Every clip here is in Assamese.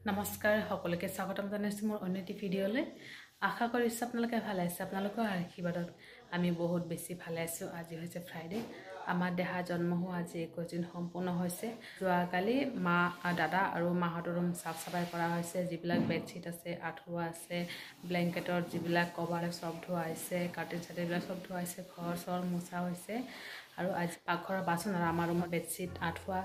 নমস্কাৰ সকলোকে স্বাগতম জনাইছো মোৰ অন্যটি ভিডিঅ'লৈ। আশা কৰিছো আপোনালোকে ভালে আছে। আপোনালোকৰ আশীৰ্বাদত আমি বহুত বেছি ভালে আছো। আজি হৈছে ফ্ৰাইডে। আমাৰ দেহা জন্ম হোৱা আজি 21 দিন সম্পূৰ্ণ হৈছে। যোৱাকালি মা দাদা আৰু মাহঁতৰ ৰুম চাফ চাফাই কৰা হৈছে। যিবিলাক বেডশ্বীট আছে, আঁঠুৱা আছে, ব্লেংকেটৰ যিবিলাক কভাৰ চব ধোৱা হৈছে, কাৰ্টেন চাৰ্টেনবিলাক চব ধোৱা হৈছে, ঘৰ চৰ মোচা হৈছে আৰু আজি পাকঘৰৰ বাচন আৰু আমাৰ ৰুমৰ বেডশ্বীট আঁঠুৱা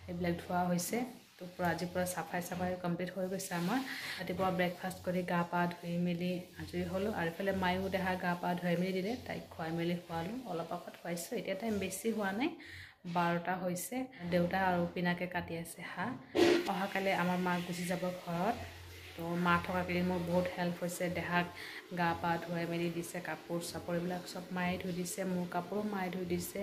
এইবিলাক ধোৱা হৈছে। তো আজিৰ পৰা চাফাই কমপ্লিট হৈ গৈছে। আমাৰ ৰাতিপুৱা ব্ৰেকফাষ্ট কৰি গা পা ধুই মেলি আজৰি হ'লোঁ আৰু এইফালে মায়ো দেহা গা পা ধুৱাই মেলি দিলে। তাইক খুৱাই মেলি খোৱালোঁ, অলপ আগত খুৱাইছোঁ। এতিয়া টাইম বেছি হোৱা নাই, 12টা হৈছে। দেউতা আৰু পিনাকে কাটি আছে হাঁহ। অহাকালি আমাৰ মা গুচি যাব ঘৰত। তো মা থকাকেইদিন মোৰ বহুত হেল্প হৈছে। দেহাক গা পা ধুৱাই মেলি দিছে, কাপোৰ চাপোৰ এইবিলাক চব মায়ে ধুই দিছে, মোৰ কাপোৰো মায়ে ধুই দিছে।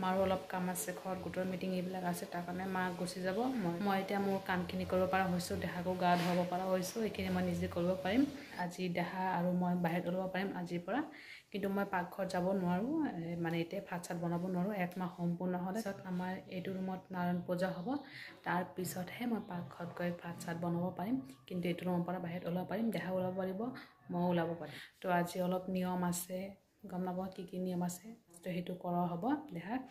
মাৰো অলপ কাম আছে, ঘৰত গোটৰ মিটিং এইবিলাক আছে, তাৰ কাৰণে মা গুচি যাব। মই এতিয়া মোৰ কামখিনি কৰিব পৰা হৈছোঁ, দেহাকো গা ধুৱাব পৰা হৈছোঁ। এইখিনি মই নিজে কৰিব পাৰিম। আজি দেহা আৰু মই বাহিৰত ওলাব পাৰিম আজিৰ পৰা, কিন্তু মই পাকঘৰত যাব নোৱাৰোঁ। মানে এতিয়া ভাত চাত বনাব নোৱাৰোঁ। 1 মাহ সম্পূৰ্ণ হ'লে আমাৰ এইটো ৰুমত নাৰায়ণ পূজা হ'ব, তাৰপিছতহে মই পাকঘৰত গৈ ভাত চাত বনাব পাৰিম। কিন্তু এইটো ৰুমৰ পৰা বাহিৰত ওলাব পাৰিম, দেহা ওলাব পাৰিব, ময়ো ওলাব পাৰিম। তো আজি অলপ নিয়ম আছে, গম নাপাওঁ কি নিয়ম আছে, তো সেইটো কৰা হ'ব দেহাক।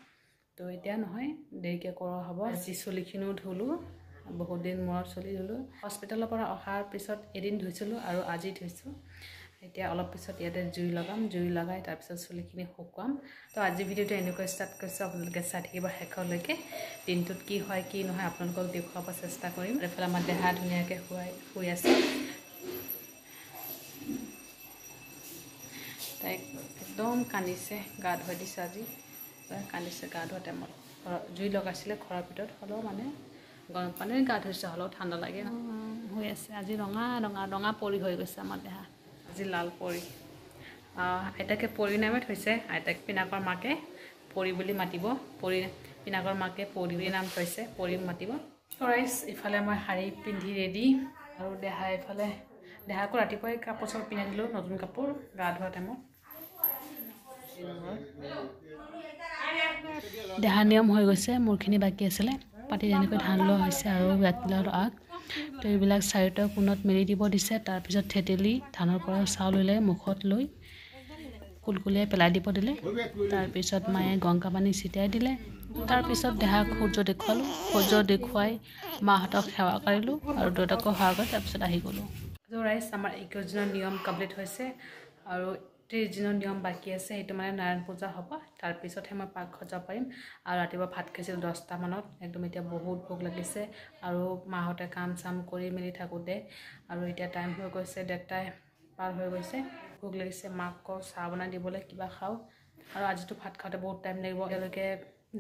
তো এতিয়া নহয়, দেৰিকৈ কৰা হ'ব। আজি চুলিখিনিও ধুলোঁ, বহুত দিন মূৰত চুলি ধুলোঁ। হস্পিটেলৰ পৰা অহাৰ পিছত এদিন ধুইছিলোঁ আৰু আজি ধুইছোঁ। এতিয়া অলপ পিছত ইয়াতে জুই লগাম, জুই লগাই তাৰপিছত চুলিখিনি শুকুৱাম। তো আজি ভিডিঅ'টো এনেকৈ ষ্টাৰ্ট কৰিছোঁ, আপোনালোকে চাই থাকিব শেষলৈকে। দিনটোত কি হয় কি নহয় আপোনালোকক দেখুৱাব চেষ্টা কৰিম। এইফালে আমাৰ দেহা ধুনীয়াকৈ শুই আছে। তাইক একদম কান্দিছে, গা ধুৱাই দিছে আজি। কান্দিছে গা ধোৱা টাইমত। জুই লগাইছিলে ঘৰৰ ভিতৰত, হ'লেও মানে গৰম পানীৰে গা ধুইছে, হ'লেও ঠাণ্ডা লাগে হৈ আছে। আজি ৰঙা পৰি হৈ গৈছে আমাৰ দেহা। আজি লাল পৰি। আইতাকে পৰি নামে থৈছে। আইতাক পিনাকৰ মাকে পৰি বুলি মাতিব। পিনাকৰ মাকে পৰি নাম থৈছে, পৰি মাতিব। ৰাইজ ইফালে মই শাৰী পিন্ধি ৰেডি আৰু দেহা এইফালে। দেহাকো ৰাতিপুৱাই কাপোৰ চাপোৰ পিন্ধাই দিলোঁ, নতুন কাপোৰ, গা ধোৱা টাইমত। দেহা নিয়ম হৈ গৈছে, মোৰখিনি বাকী আছিলে। পাতি এনেকৈ ধান লোৱা হৈছে আৰু জাতিলাওৰ আগ। তো এইবিলাক চাৰিওটা কোণত মেলি দিব দিছে। তাৰপিছত থেতেলি ধানৰ পৰা চাউল উলিয়াই মুখত লৈ কুলকুলিয়াই পেলাই দিব দিলে। তাৰপিছত মায়ে গংগা পানী ছিটিয়াই দিলে। তাৰপিছত দেহাক সূৰ্য দেখুৱালোঁ, সূৰ্য দেখুৱাই মাহঁতক সেৱা কৰিলোঁ আৰু দেউতাকো সেৱা কৰি তাৰপিছত আহি গ'লোঁ। ৰাইজ আমাৰ 21 দিনৰ নিয়ম কমপ্লিট হৈছে আৰু 30 দিনৰ নিয়ম বাকী আছে। সেইটো মানে নাৰায়ণ পূজা হ'ব, তাৰপিছতহে মই পাকঘৰত যাব পাৰিম। আৰু ৰাতিপুৱা ভাত খাইছিলোঁ 10টা মানত। একদম এতিয়া বহুত ভোক লাগিছে আৰু মাহঁতে কাম চাম কৰি মেলি থাকোঁতে আৰু এতিয়া টাইম হৈ গৈছে, 1:30 পাৰ হৈ গৈছে। ভোক লাগিছে, মাক কওঁ চাহ বনাই দিবলৈ, কিবা খাওঁ। আৰু আজিতো ভাত খাওঁতে বহুত টাইম লাগিব, এতিয়ালৈকে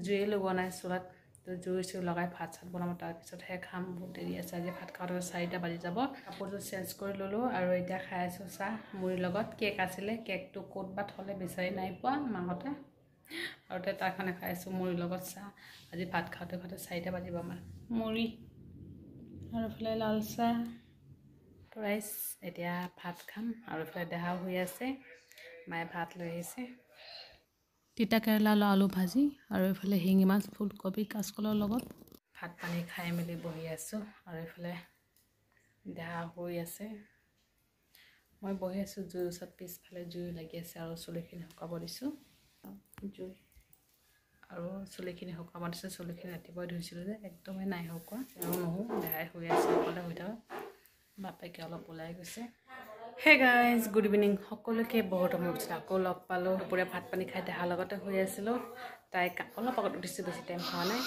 জুইয়ে লগোৱা নাই চোলাত। তো জুই লগাই ভাত চাত বনাব, তাৰপিছতহে খাম। বহুত দেৰি আছে, আজি ভাত খাওঁতে 4টা বাজি যাব। কাপোৰটো চেঞ্জ কৰি ল'লোঁ আৰু এতিয়া খাই আছোঁ চাহ মুড়িৰ লগত। কেক আছিলে, কেকটো ক'ত বা থ'লে বিচাৰি নাই পোৱা মাহঁতে, আৰু তাৰ কাৰণে খাই আছোঁ মুড়িৰ লগত চাহ। আজি ভাত খাওঁতে 4টা বাজিব আমাৰ। মুড়ি আৰু এইফালে লাল চাহ। ৰাইজ এতিয়া ভাত খাম আৰু এইফালে দেহাও শুই আছে, মায়ে ভাত লৈ আহিছে। তিতা কেৰেলা আলু ভাজি আৰু এইফালে শিঙি মাছ, ফুলকবি, কাচকলৰ লগত ভাত পানী খাই মেলি বহি আছোঁ। আৰু এইফালে দেহা শুই আছে, মই বহি আছোঁ জুইৰ ওচৰত। পিছফালে জুই লাগি আছে আৰু চুলিখিনি শুকাব দিছোঁ। জুই আৰু চুলিখিনি শুকাব দিছোঁ। চুলিখিনি ৰাতিপুৱাই ধুইছিলোঁ যে একদমেই নাই শুকোৱা। আৰু নহওঁ, দেহাই শুই আছে, অকলে শুই থাকক। বাপেকে অলপ ওলাই গৈছে। হে গাইজ, গুড ইভিনিং সকলোকে। বহুত সময় পিছত আকৌ লগ পালোঁ। দুপৰীয়া ভাত পানী খাই দেহাৰ লগতে শুই আছিলোঁ। তাইক অলপ আগত উঠিছোঁ, বেছি টাইম হোৱা নাই।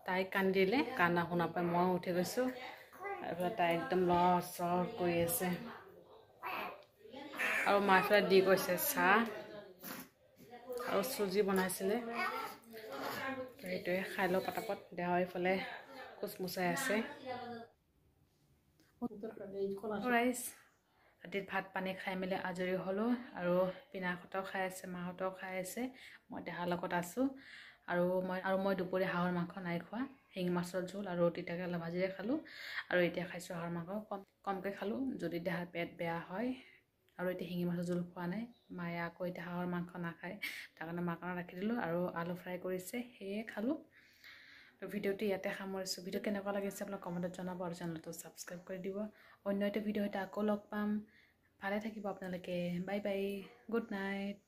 তাইক কান্দিলে, কান্দা শুনা পাই ময়ো উঠি গৈছোঁ। তাৰপিছত তাই একদম লৰচৰ কৰি আছে আৰু মায়ে দি গৈছে চাহ আৰু চুজি বনাইছিলে, সেইটোৱে খাই লওঁ পটাপট। দেহা এইফালে কোচমোচাই আছে। ৰাইজ ৰাতিত ভাত পানী খাই মেলি আজৰি হ'লোঁ আৰু পিনাহঁতেও খাই আছে, মাহঁতেও খাই আছে, মই দেহাৰ লগত আছোঁ। আৰু মই দুপৰীয়া হাঁহৰ মাংস নাই খোৱা। শিঙি মাছৰ জোল আৰু তিতা কেৰেলা ভাজিৰে খালোঁ। আৰু এতিয়া খাইছোঁ হাঁহৰ মাংস, কমকৈ খালোঁ, যদি দেহাৰ পেট বেয়া হয়। আৰু এতিয়া শিঙি মাছৰ জোল খোৱা নাই। মায়ে আকৌ এতিয়া হাঁহৰ মাংস নাখায়, তাৰ কাৰণে মাৰ কাৰণে ৰাখি দিলোঁ। আৰু আলু ফ্ৰাই কৰিছে, সেয়ে খালোঁ। তো ভিডিঅ'টো ইয়াতে সামৰিছোঁ ভিডিঅ' কেনেকুৱা লাগিছে আপোনাক কমেণ্টত জনাব আৰু চেনেলটো ছাবস্ক্ৰাইব কৰি দিব অন্য এটা ভিডিঅ' সৈতে আকৌ লগ পাম ভালে থাকিব আপোনালোকে বাই বাই গুড নাইট